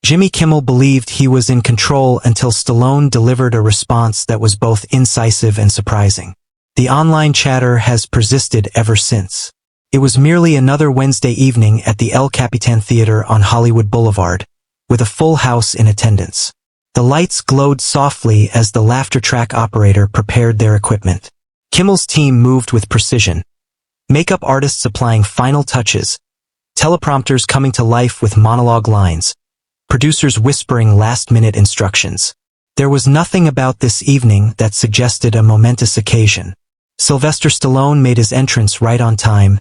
Jimmy Kimmel believed he was in control until Stallone delivered a response that was both incisive and surprising. The online chatter has persisted ever since. It was merely another Wednesday evening at the El Capitan Theater on Hollywood Boulevard, with a full house in attendance. The lights glowed softly as the laughter track operator prepared their equipment. Kimmel's team moved with precision. Makeup artists applying final touches, teleprompters coming to life with monologue lines, producers whispering last-minute instructions. There was nothing about this evening that suggested a momentous occasion. Sylvester Stallone made his entrance right on time,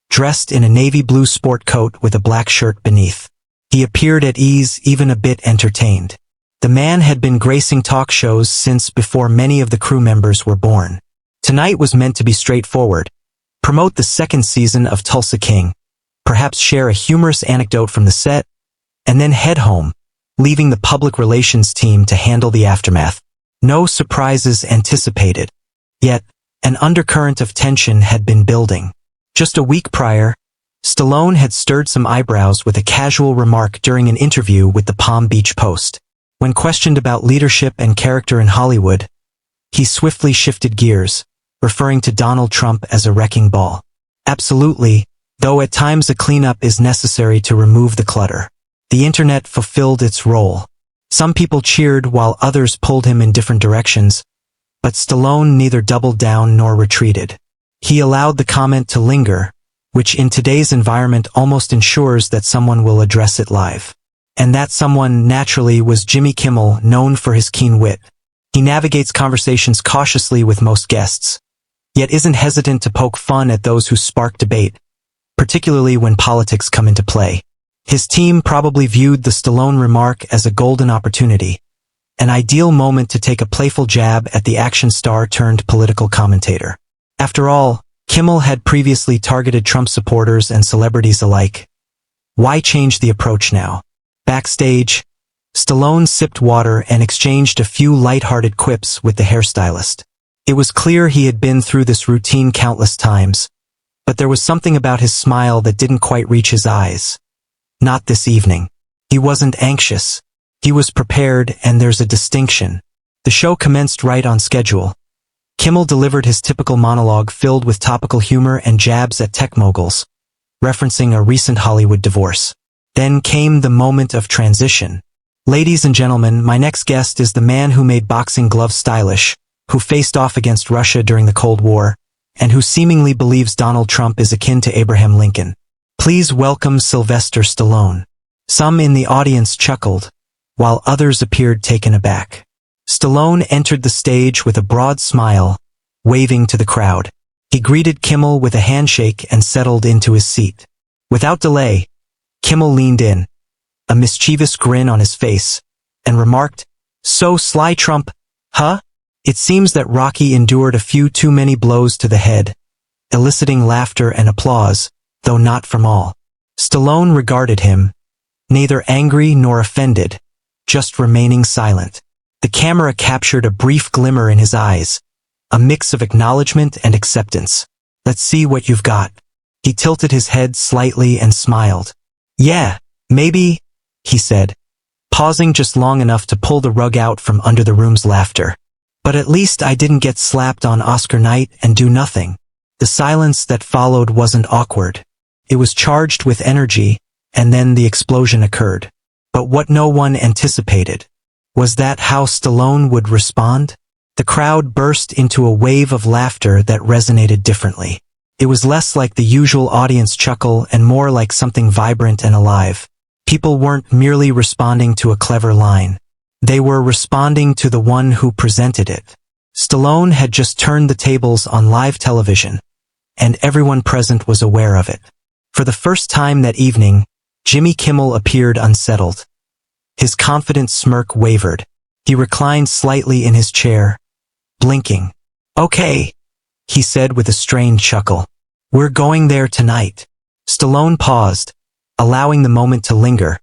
dressed in a navy blue sport coat with a black shirt beneath. He appeared at ease, even a bit entertained. The man had been gracing talk shows since before many of the crew members were born. Tonight was meant to be straightforward. Promote the second season of Tulsa King, perhaps share a humorous anecdote from the set, and then head home, leaving the public relations team to handle the aftermath. No surprises anticipated. Yet, an undercurrent of tension had been building. Just a week prior, Stallone had stirred some eyebrows with a casual remark during an interview with the Palm Beach Post. When questioned about leadership and character in Hollywood, he swiftly shifted gears, referring to Donald Trump as a wrecking ball. Absolutely, though at times a cleanup is necessary to remove the clutter. The internet fulfilled its role. Some people cheered while others pulled him in different directions, but Stallone neither doubled down nor retreated. He allowed the comment to linger, which in today's environment almost ensures that someone will address it live. And that someone, naturally, was Jimmy Kimmel, known for his keen wit. He navigates conversations cautiously with most guests, yet isn't hesitant to poke fun at those who spark debate, particularly when politics come into play. His team probably viewed the Stallone remark as a golden opportunity, an ideal moment to take a playful jab at the action star turned political commentator. After all, Kimmel had previously targeted Trump supporters and celebrities alike. Why change the approach now? Backstage, Stallone sipped water and exchanged a few lighthearted quips with the hairstylist. It was clear he had been through this routine countless times, but there was something about his smile that didn't quite reach his eyes. Not this evening. He wasn't anxious. He was prepared, and there's a distinction. The show commenced right on schedule. Kimmel delivered his typical monologue filled with topical humor and jabs at tech moguls, referencing a recent Hollywood divorce. Then came the moment of transition. Ladies and gentlemen, my next guest is the man who made boxing gloves stylish, who faced off against Russia during the Cold War, and who seemingly believes Donald Trump is akin to Abraham Lincoln. Please welcome Sylvester Stallone. Some in the audience chuckled, while others appeared taken aback. Stallone entered the stage with a broad smile, waving to the crowd. He greeted Kimmel with a handshake and settled into his seat. Without delay, Kimmel leaned in, a mischievous grin on his face, and remarked, "So sly, Trump, huh?" It seems that Rocky endured a few too many blows to the head, eliciting laughter and applause, though not from all. Stallone regarded him, neither angry nor offended, just remaining silent. The camera captured a brief glimmer in his eyes, a mix of acknowledgement and acceptance. "Let's see what you've got." He tilted his head slightly and smiled. "Yeah, maybe," he said, pausing just long enough to pull the rug out from under the room's laughter. "But at least I didn't get slapped on Oscar night and do nothing." The silence that followed wasn't awkward. It was charged with energy, and then the explosion occurred. But what no one anticipated was that how Stallone would respond? The crowd burst into a wave of laughter that resonated differently. It was less like the usual audience chuckle and more like something vibrant and alive. People weren't merely responding to a clever line. They were responding to the one who presented it. Stallone had just turned the tables on live television, and everyone present was aware of it. For the first time that evening, Jimmy Kimmel appeared unsettled. His confident smirk wavered. He reclined slightly in his chair, blinking. "Okay," he said with a strained chuckle. "We're going there tonight." Stallone paused, allowing the moment to linger,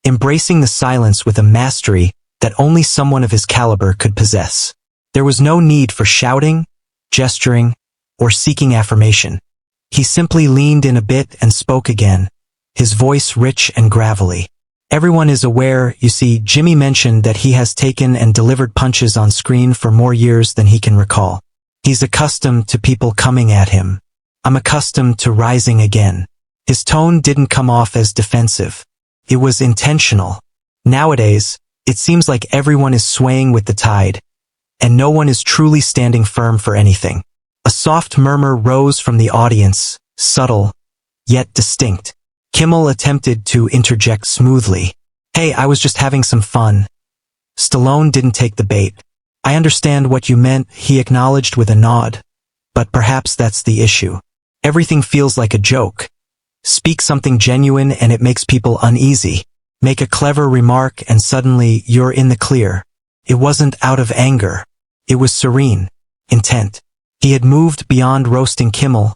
embracing the silence with a mastery that only someone of his caliber could possess. There was no need for shouting, gesturing, or seeking affirmation. He simply leaned in a bit and spoke again, his voice rich and gravelly. Everyone is aware, you see. Jimmy mentioned that he has taken and delivered punches on screen for more years than he can recall. He's accustomed to people coming at him. I'm accustomed to rising again. His tone didn't come off as defensive. It was intentional. Nowadays, it seems like everyone is swaying with the tide, and no one is truly standing firm for anything. A soft murmur rose from the audience, subtle, yet distinct. Kimmel attempted to interject smoothly. "Hey, I was just having some fun." Stallone didn't take the bait. "I understand what you meant," he acknowledged with a nod. "But perhaps that's the issue. Everything feels like a joke. Speak something genuine and it makes people uneasy. Make a clever remark and suddenly you're in the clear." It wasn't out of anger. It was serene, intent. He had moved beyond roasting Kimmel,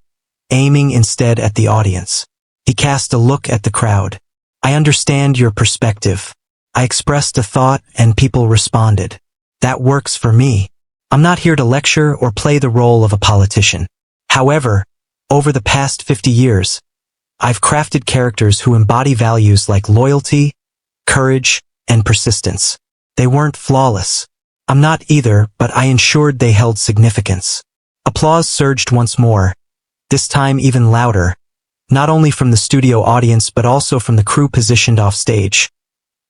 aiming instead at the audience. He cast a look at the crowd. "I understand your perspective. I expressed a thought and people responded. That works for me. I'm not here to lecture or play the role of a politician. However, over the past 50 years, I've crafted characters who embody values like loyalty, courage, and persistence. They weren't flawless. I'm not either, but I ensured they held significance." Applause surged once more, this time even louder, not only from the studio audience but also from the crew positioned off stage.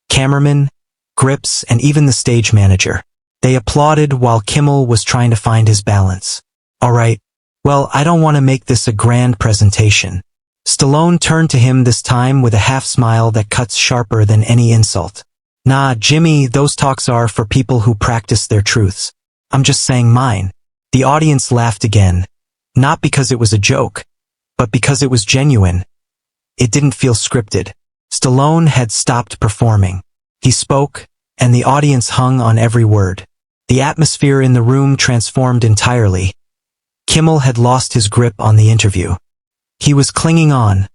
Cameramen, grips, and even the stage manager. They applauded while Kimmel was trying to find his balance. "All right, well, I don't want to make this a grand presentation." Stallone turned to him this time with a half-smile that cuts sharper than any insult. "Nah, Jimmy, those talks are for people who practice their truths. I'm just saying mine." The audience laughed again, not because it was a joke, but because it was genuine. It didn't feel scripted. Stallone had stopped performing. He spoke, and the audience hung on every word. The atmosphere in the room transformed entirely. Kimmel had lost his grip on the interview. He was clinging on,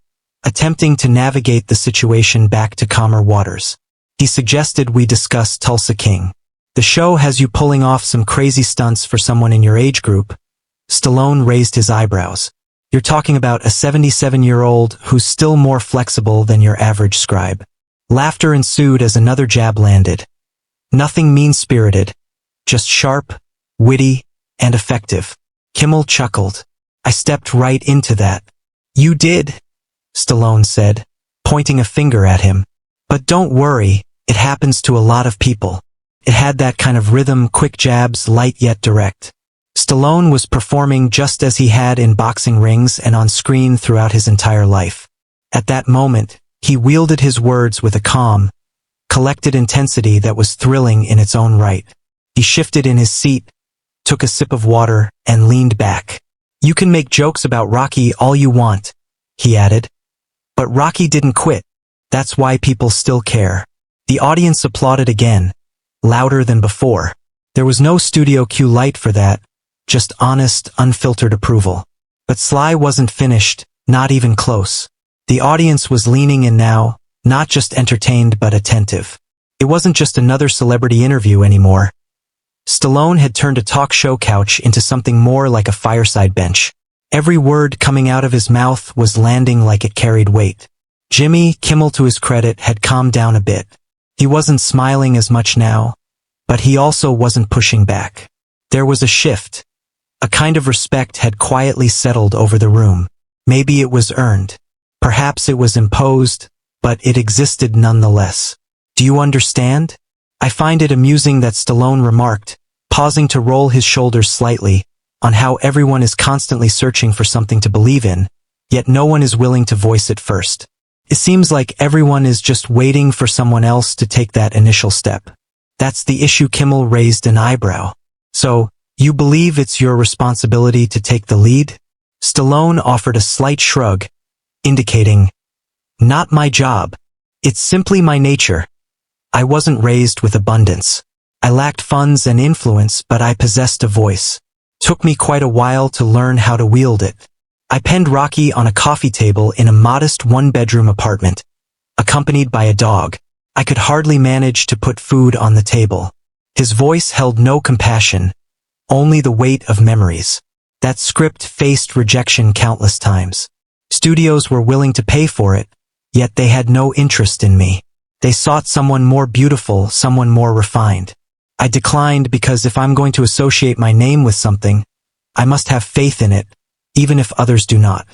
attempting to navigate the situation back to calmer waters. He suggested we discuss Tulsa King. "The show has you pulling off some crazy stunts for someone in your age group." Stallone raised his eyebrows. "You're talking about a 77-year-old who's still more flexible than your average scribe." Laughter ensued as another jab landed. Nothing mean-spirited, just sharp, witty, and effective. Kimmel chuckled. "I stepped right into that." "You did," Stallone said, pointing a finger at him. "But don't worry, it happens to a lot of people." It had that kind of rhythm, quick jabs, light yet direct. Stallone was performing just as he had in boxing rings and on screen throughout his entire life. At that moment, he wielded his words with a calm, collected intensity that was thrilling in its own right. He shifted in his seat, took a sip of water, and leaned back. "You can make jokes about Rocky all you want," he added. "But Rocky didn't quit. That's why people still care." The audience applauded again, louder than before. There was no studio cue light for that, just honest, unfiltered approval. But Sly wasn't finished, not even close. The audience was leaning in now, not just entertained but attentive. It wasn't just another celebrity interview anymore. Stallone had turned a talk show couch into something more like a fireside bench. Every word coming out of his mouth was landing like it carried weight. Jimmy Kimmel, to his credit, had calmed down a bit. He wasn't smiling as much now, but he also wasn't pushing back. There was a shift. A kind of respect had quietly settled over the room. Maybe it was earned. Perhaps it was imposed, but it existed nonetheless. "Do you understand?" I find it amusing that Stallone remarked, pausing to roll his shoulders slightly, on how everyone is constantly searching for something to believe in, yet no one is willing to voice it first. It seems like everyone is just waiting for someone else to take that initial step. That's the issue. Kimmel raised an eyebrow. "So, you believe it's your responsibility to take the lead?" Stallone offered a slight shrug, indicating, "Not my job. It's simply my nature. I wasn't raised with abundance. I lacked funds and influence, but I possessed a voice. Took me quite a while to learn how to wield it. I penned Rocky on a coffee table in a modest one-bedroom apartment, accompanied by a dog. I could hardly manage to put food on the table." His voice held no compassion, only the weight of memories. That script faced rejection countless times. Studios were willing to pay for it, yet they had no interest in me. They sought someone more beautiful, someone more refined. I declined because if I'm going to associate my name with something, I must have faith in it, even if others do not.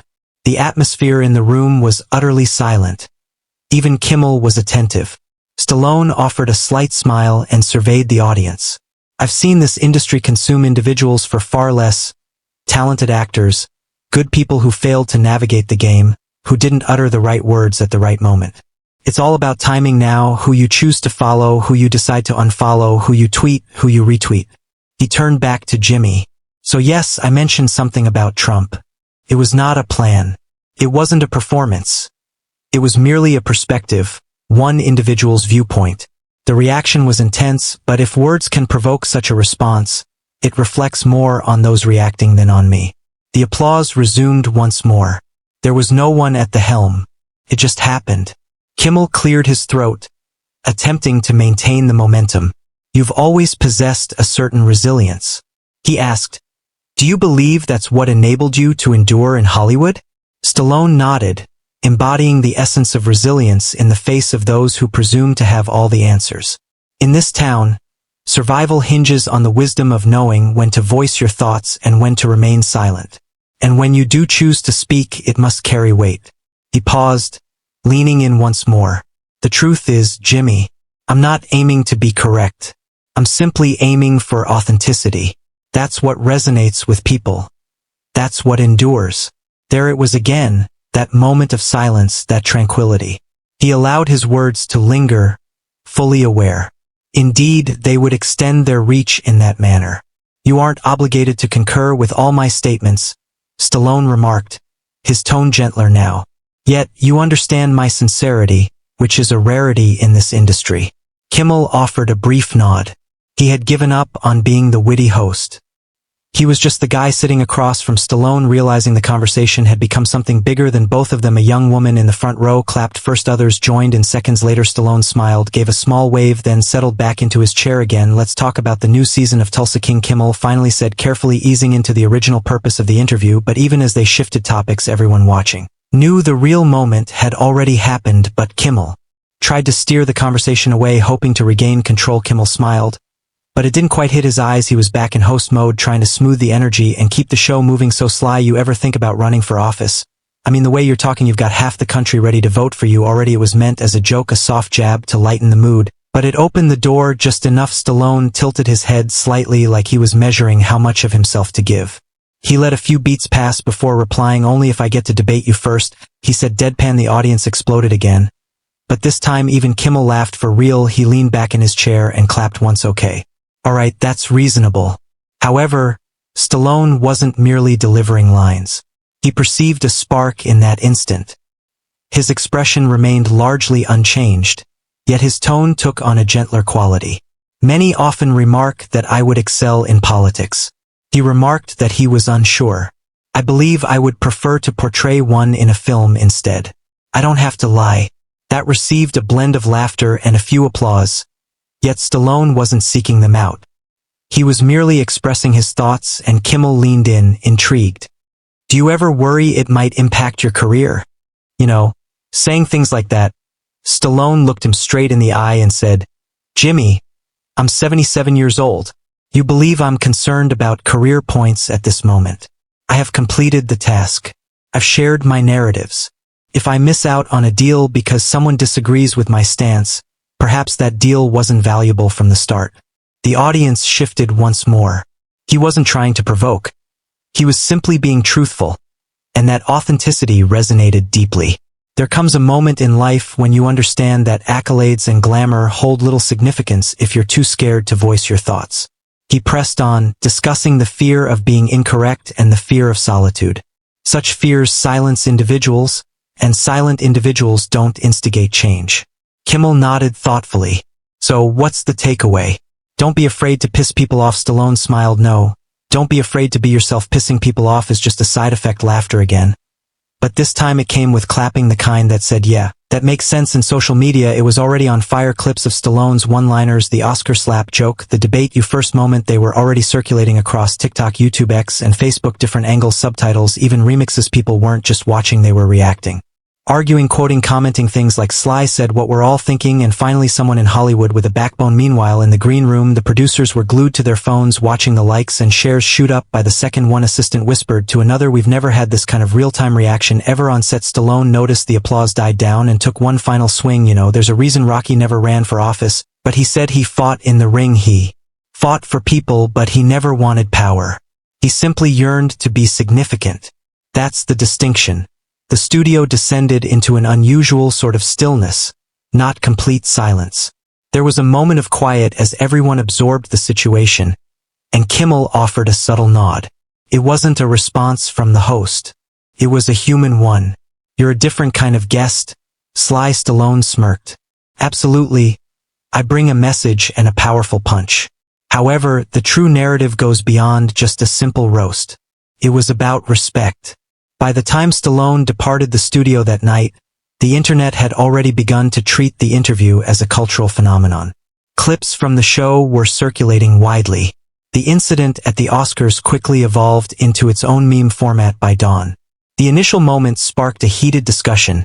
The atmosphere in the room was utterly silent. Even Kimmel was attentive. Stallone offered a slight smile and surveyed the audience. I've seen this industry consume individuals for far less, talented actors, good people who failed to navigate the game, who didn't utter the right words at the right moment. It's all about timing now, who you choose to follow, who you decide to unfollow, who you tweet, who you retweet. He turned back to Jimmy. So yes, I mentioned something about Trump. It was not a plan. It wasn't a performance. It was merely a perspective, one individual's viewpoint. The reaction was intense, but if words can provoke such a response, it reflects more on those reacting than on me. The applause resumed once more. There was no one at the helm. It just happened. Kimmel cleared his throat, attempting to maintain the momentum. You've always possessed a certain resilience. He asked, do you believe that's what enabled you to endure in Hollywood? Stallone nodded, embodying the essence of resilience in the face of those who presume to have all the answers. In this town, survival hinges on the wisdom of knowing when to voice your thoughts and when to remain silent. And when you do choose to speak, it must carry weight. He paused, leaning in once more. The truth is, Jimmy, I'm not aiming to be correct. I'm simply aiming for authenticity. That's what resonates with people. That's what endures. There it was again, that moment of silence, that tranquility. He allowed his words to linger, fully aware. Indeed, they would extend their reach in that manner. You aren't obligated to concur with all my statements, Stallone remarked, his tone gentler now. Yet, you understand my sincerity, which is a rarity in this industry. Kimmel offered a brief nod. He had given up on being the witty host. He was just the guy sitting across from Stallone, realizing the conversation had become something bigger than both of them. A young woman in the front row clapped first, others joined, and seconds later Stallone smiled, gave a small wave, then settled back into his chair again. Let's talk about the new season of Tulsa King, Kimmel finally said, carefully easing into the original purpose of the interview. But even as they shifted topics, everyone watching knew the real moment had already happened. But Kimmel tried to steer the conversation away, hoping to regain control. Kimmel smiled, but it didn't quite hit his eyes. He was back in host mode, trying to smooth the energy and keep the show moving. So Sly, you ever think about running for office? I mean, the way you're talking, you've got half the country ready to vote for you already. It was meant as a joke, a soft jab to lighten the mood, but it opened the door just enough. Stallone tilted his head slightly, like he was measuring how much of himself to give. He let a few beats pass before replying, only if I get to debate you first, he said deadpan. The audience exploded again. But this time even Kimmel laughed for real. He leaned back in his chair and clapped once. Okay. All right, that's reasonable. However, Stallone wasn't merely delivering lines. He perceived a spark in that instant. His expression remained largely unchanged, yet his tone took on a gentler quality. Many often remark that I would excel in politics. He remarked that he was unsure. I believe I would prefer to portray one in a film instead. I don't have to lie. That received a blend of laughter and a few applause. Yet Stallone wasn't seeking them out. He was merely expressing his thoughts, and Kimmel leaned in, intrigued. Do you ever worry it might impact your career? You know, saying things like that. Stallone looked him straight in the eye and said, Jimmy, I'm 77 years old. You believe I'm concerned about career points at this moment. I have completed the task. I've shared my narratives. If I miss out on a deal because someone disagrees with my stance, perhaps that deal wasn't valuable from the start. The audience shifted once more. He wasn't trying to provoke. He was simply being truthful. And that authenticity resonated deeply. There comes a moment in life when you understand that accolades and glamour hold little significance if you're too scared to voice your thoughts. He pressed on, discussing the fear of being incorrect and the fear of solitude. Such fears silence individuals, and silent individuals don't instigate change. Kimmel nodded thoughtfully. So what's the takeaway? Don't be afraid to piss people off. Stallone smiled. No, don't be afraid to be yourself. Pissing people off is just a side effect. Laughter again. But this time it came with clapping, the kind that said, yeah, that makes sense. In social media it was already on fire. Clips of Stallone's one-liners, the Oscar slap joke, the debate you first moment, they were already circulating across TikTok, YouTube, X, and Facebook. Different angles, subtitles, even remixes. People weren't just watching, they were reacting. arguing, quoting, commenting things like Sly said what we're all thinking, and finally someone in Hollywood with a backbone. Meanwhile, in the green room, the producers were glued to their phones watching the likes and shares shoot up by the second. One assistant whispered to another, "We've never had this kind of real-time reaction ever." On set, Stallone noticed the applause died down and took one final swing. There's a reason Rocky never ran for office, but he said he fought in the ring. He fought for people, but he never wanted power. He simply yearned to be significant. That's the distinction. The studio descended into an unusual sort of stillness, not complete silence. There was a moment of quiet as everyone absorbed the situation, and Kimmel offered a subtle nod. It wasn't a response from the host. It was a human one. "You're a different kind of guest." Sly Stallone smirked. "Absolutely. I bring a message and a powerful punch." However, the true narrative goes beyond just a simple roast. It was about respect. By the time Stallone departed the studio that night, the internet had already begun to treat the interview as a cultural phenomenon. Clips from the show were circulating widely. The incident at the Oscars quickly evolved into its own meme format by dawn. The initial moments sparked a heated discussion,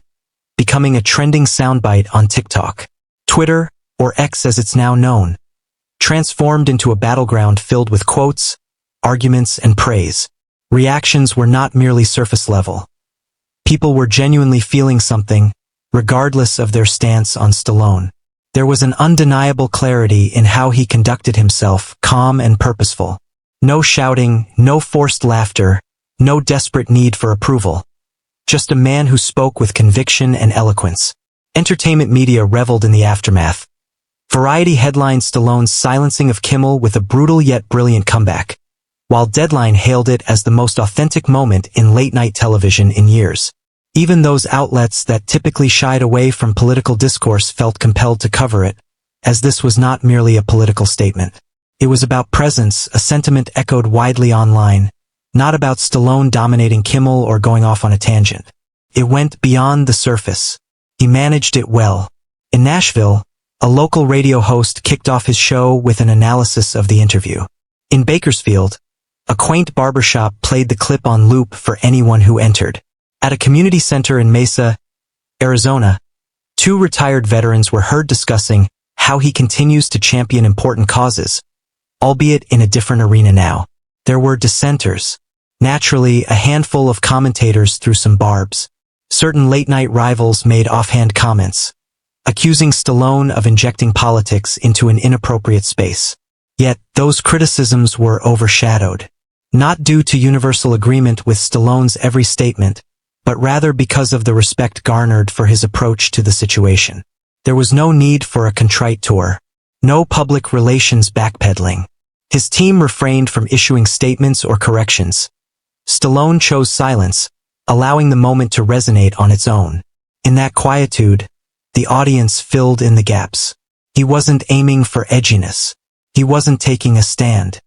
becoming a trending soundbite on TikTok. Twitter, or X as it's now known, transformed into a battleground filled with quotes, arguments, and praise. Reactions were not merely surface level. People were genuinely feeling something, regardless of their stance on Stallone. There was an undeniable clarity in how he conducted himself, calm and purposeful. No shouting, no forced laughter, no desperate need for approval. Just a man who spoke with conviction and eloquence. Entertainment media reveled in the aftermath. Variety headlined Stallone's silencing of Kimmel with a brutal yet brilliant comeback, while Deadline hailed it as the most authentic moment in late-night television in years. Even those outlets that typically shied away from political discourse felt compelled to cover it, as this was not merely a political statement. It was about presence, a sentiment echoed widely online, not about Stallone dominating Kimmel or going off on a tangent. It went beyond the surface. He managed it well. In Nashville, a local radio host kicked off his show with an analysis of the interview. In Bakersfield, a quaint barbershop played the clip on loop for anyone who entered. At a community center in Mesa, Arizona, two retired veterans were heard discussing how he continues to champion important causes, albeit in a different arena now. There were dissenters. Naturally, a handful of commentators threw some barbs. Certain late-night rivals made offhand comments, accusing Stallone of injecting politics into an inappropriate space. Yet, those criticisms were overshadowed, not due to universal agreement with Stallone's every statement, but rather because of the respect garnered for his approach to the situation. There was no need for a contrite tour, no public relations backpedaling. His team refrained from issuing statements or corrections. Stallone chose silence, allowing the moment to resonate on its own. In that quietude, the audience filled in the gaps. He wasn't aiming for edginess. He wasn't taking a stand.